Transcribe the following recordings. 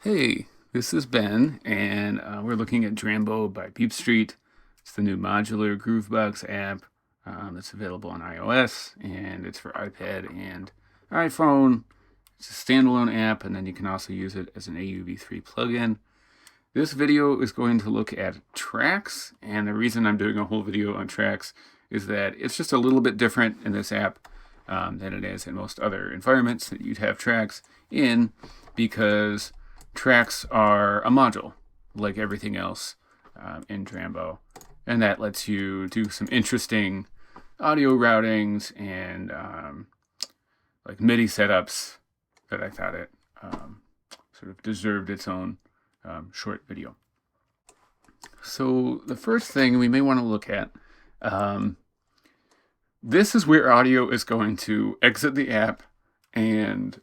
Hey, this is Ben, and we're looking at Drambo by Beepstreet. It's the new Modular Groovebox app that's available on iOS, and it's for iPad and iPhone. It's a standalone app, and then you can also use it as an AUV3 plugin. This video is going to look at tracks, and the reason I'm doing a whole video on tracks is that it's just a little bit different in this app than it is in most other environments that you'd have tracks in, because tracks are a module, like everything else in Drambo, and that lets you do some interesting audio routings and like MIDI setups that I thought it sort of deserved its own short video. So the first thing we may want to look at, this is where audio is going to exit the app and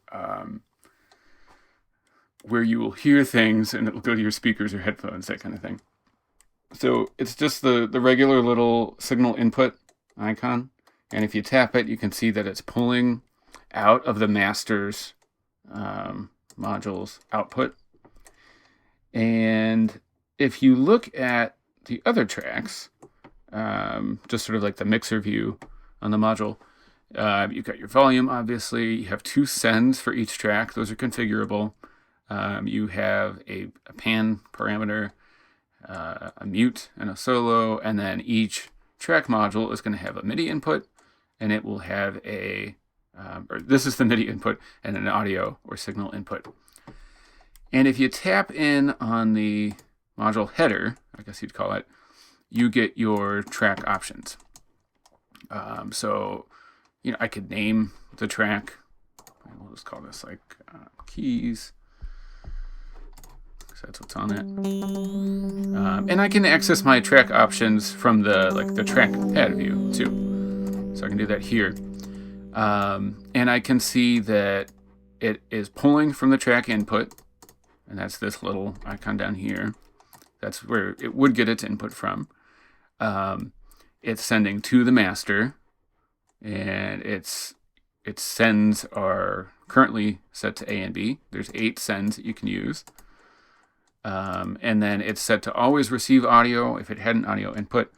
where you will hear things and it'll go to your speakers or headphones, that kind of thing. So it's just the regular little signal input icon. And if you tap it, you can see that it's pulling out of the master's module's output. And if you look at the other tracks, just sort of like the mixer view on the module, you've got your volume, obviously. You have 2 sends for each track. Those are configurable. You have a pan parameter, a mute, and a solo, and then each track module is going to have a MIDI input, and it will have or this is the MIDI input, and an audio or signal input. And if you tap in on the module header, I guess you'd call it, you get your track options. So, I could name the track. We'll just call this like keys. That's what's on it. And I can access my track options from the track pad view too. So I can do that here. And I can see that it is pulling from the track input, and that's this little icon down here. That's where it would get its input from. It's sending to the master, and its sends are currently set to A and B. There's 8 sends that you can use. And then it's set to always receive audio if it had an audio input.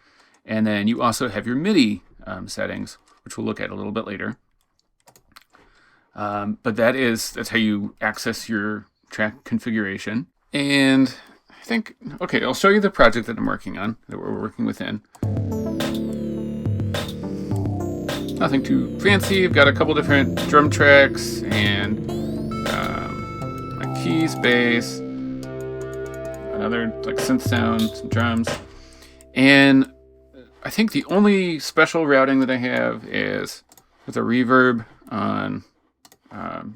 And then you also have your MIDI settings, which we'll look at a little bit later. But that's how you access your track configuration. And I think, okay, I'll show you the project that I'm working on, that we're working within. Nothing too fancy. I've got a couple different drum tracks and like keys, bass, another like synth sound, some drums. And I think the only special routing that I have is with a reverb on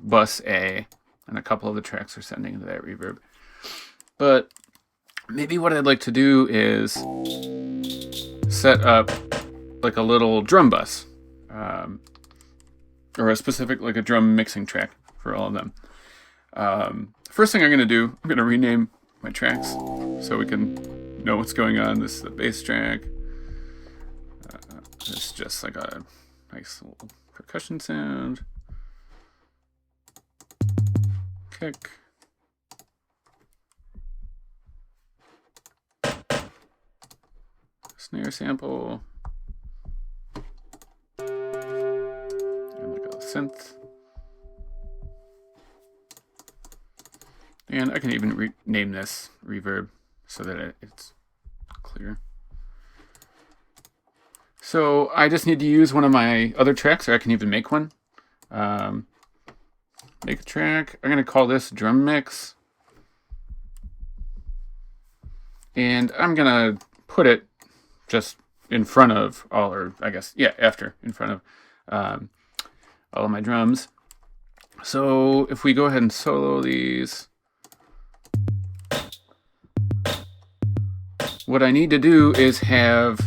bus A, and a couple of the tracks are sending into that reverb. But maybe what I'd like to do is set up like a little drum bus, or a specific, like a drum mixing track for all of them. First thing I'm going to do, I'm going to rename my tracks so we can know what's going on. This is the bass track. It's just like a nice little percussion sound. Kick. Snare sample. And like a synth. And I can even rename this reverb so that it's clear. So I just need to use one of my other tracks, or I can even make one. Make a track. I'm going to call this drum mix. And I'm going to put it just in front of all, or I guess, yeah, in front of all of my drums. So if we go ahead and solo these, what I need to do is have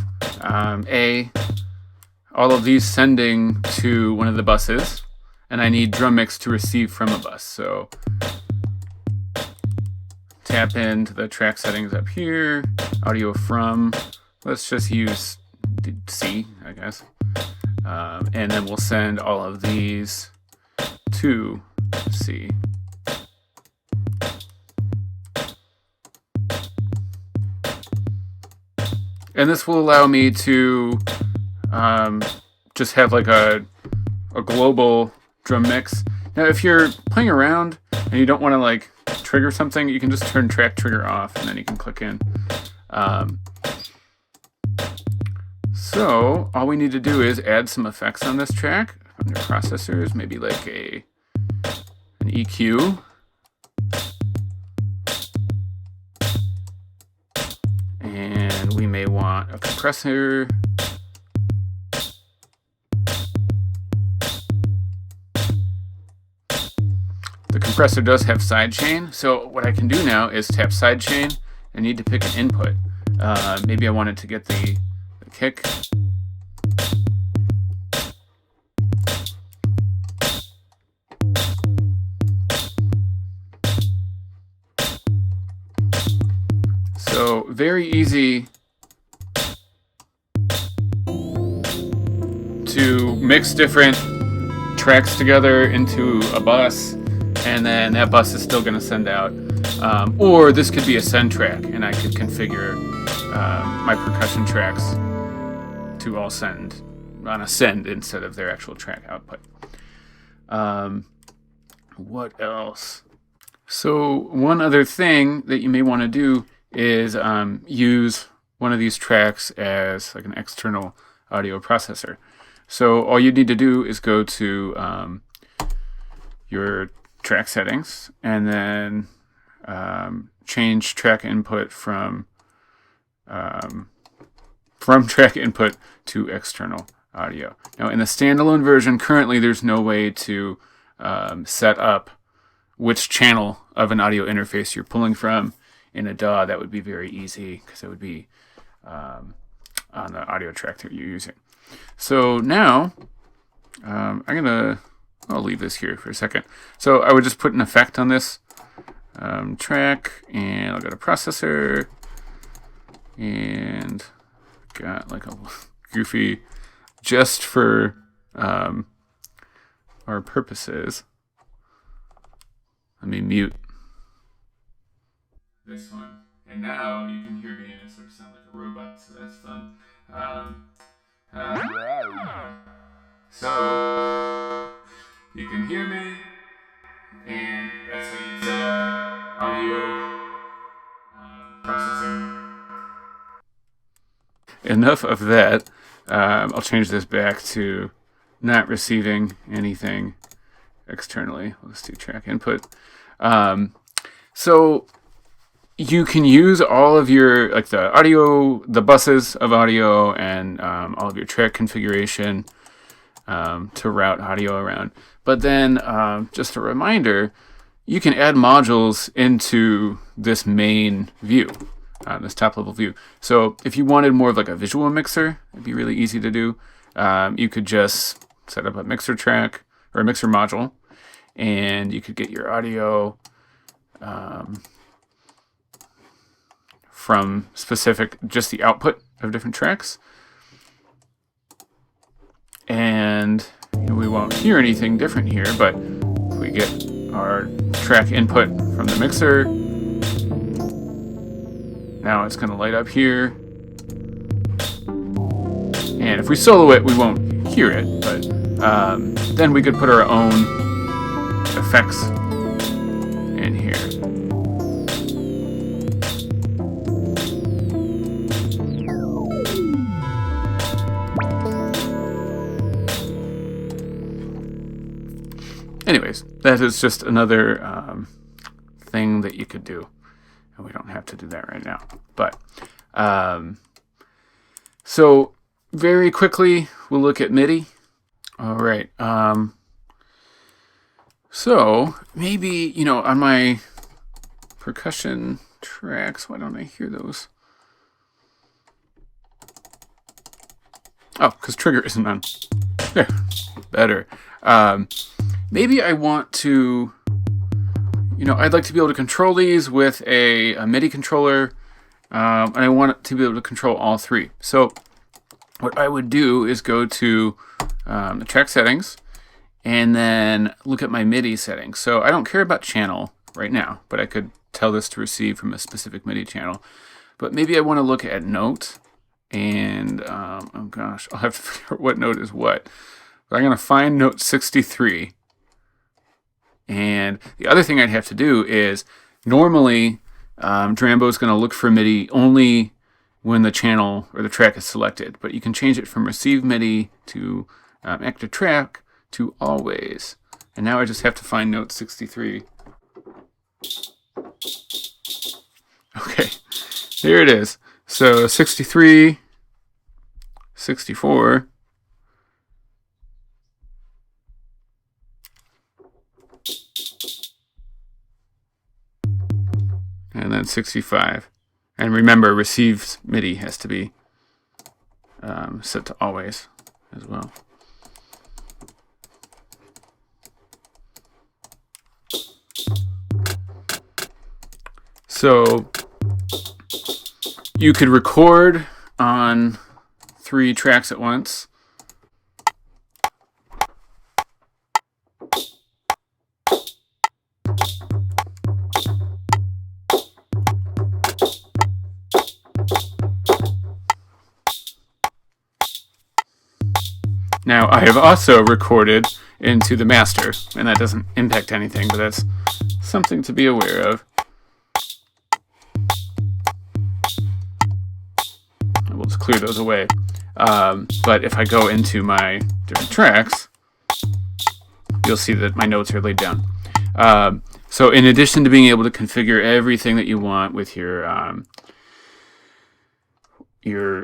all of these sending to one of the buses, and I need drum mix to receive from a bus. So tap into the track settings up here, audio from, let's just use C, I guess. And then we'll send all of these to C. And this will allow me to just have like a global drum mix. Now, if you're playing around and you don't want to like trigger something, you can just turn track trigger off and then you can click in. So all we need to do is add some effects on this track under processors, maybe like an EQ. And we may want a compressor. The compressor does have sidechain, so what I can do now is tap sidechain. I need to pick an input. Maybe I wanted to get the kick. So very easy to mix different tracks together into a bus, and then that bus is still going to send out. Or this could be a send track, and I could configure my percussion tracks to all send on a send instead of their actual track output. What else? So one other thing that you may want to do is use one of these tracks as like an external audio processor. So all you need to do is go to your track settings and then change track input from track input to external audio. Now in the standalone version, currently there's no way to set up which channel of an audio interface you're pulling from. In a DAW, that would be very easy because it would be on the audio track that you're using. So now I'll leave this here for a second. So I would just put an effect on this track, and I'll go to processor, and got like a goofy, just for our purposes. Let me mute this one, and now you can hear me and it sort of sounds like a robot, so that's fun. So you can hear me, and that's how you set up audio processor. Enough of that. I'll change this back to not receiving anything externally. Let's do track input. So you can use all of your, like the audio, the buses of audio, and all of your track configuration to route audio around. But then, just a reminder, you can add modules into this main view, this top level view. So if you wanted more of like a visual mixer, it'd be really easy to do. You could just set up a mixer track or a mixer module, and you could get your audio from specific, just the output of different tracks. And we won't hear anything different here, but we get our track input from the mixer. Now it's going to light up here. And if we solo it, we won't hear it, but then we could put our own effects in here. Anyways, that is just another thing that you could do. And we don't have to do that right now. But, so very quickly, we'll look at MIDI. All right. So maybe, on my percussion tracks, why don't I hear those? Oh, because trigger isn't on. There, better. Maybe I want to, I'd like to be able to control these with a MIDI controller, and I want to be able to control all three. So what I would do is go to the track settings and then look at my MIDI settings. So I don't care about channel right now, but I could tell this to receive from a specific MIDI channel. But maybe I want to look at note And, oh gosh, I'll have to figure out what note is what. But I'm going to find note 63. And the other thing I'd have to do is, normally, Drambo is going to look for MIDI only when the channel or the track is selected. But you can change it from receive MIDI to active track to always. And now I just have to find note 63. Okay, here it is. So 63, 64, and then 65. And remember, received MIDI has to be set to always as well. So you could record on 3 tracks at once. Now, I have also recorded into the master, and that doesn't impact anything, but that's something to be aware of. We'll just clear those away. But if I go into my different tracks, you'll see that my notes are laid down. So in addition to being able to configure everything that you want with your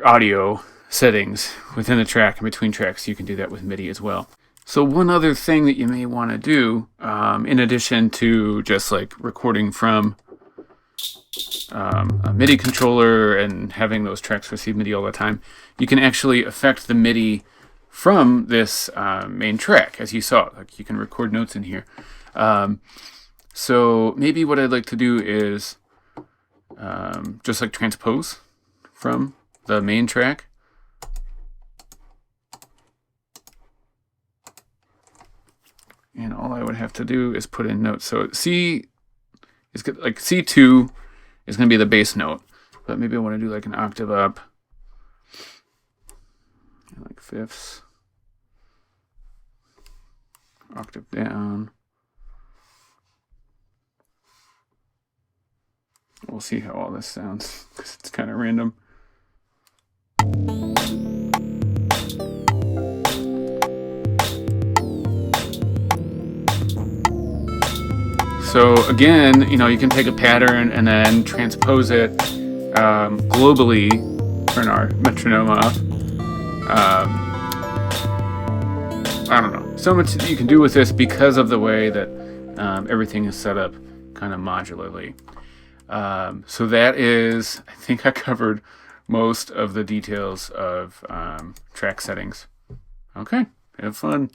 audio settings within the track and between tracks, you can do that with MIDI as well. So one other thing that you may want to do, in addition to just like recording from a MIDI controller and having those tracks receive MIDI all the time, you can actually affect the MIDI from this main track, as you saw. Like, you can record notes in here. So maybe what I'd like to do is just like transpose from the main track. And all I would have to do is put in notes. So C is good, like C2 is going to be the bass note, but maybe I want to do like an octave up, and like fifths, octave down. We'll see how all this sounds, because it's kind of random. So again, you can take a pattern and then transpose it globally. Turn our metronome off. I don't know. So much that you can do with this because of the way that everything is set up kind of modularly. So that is, I think I covered most of the details of track settings. Okay, have fun.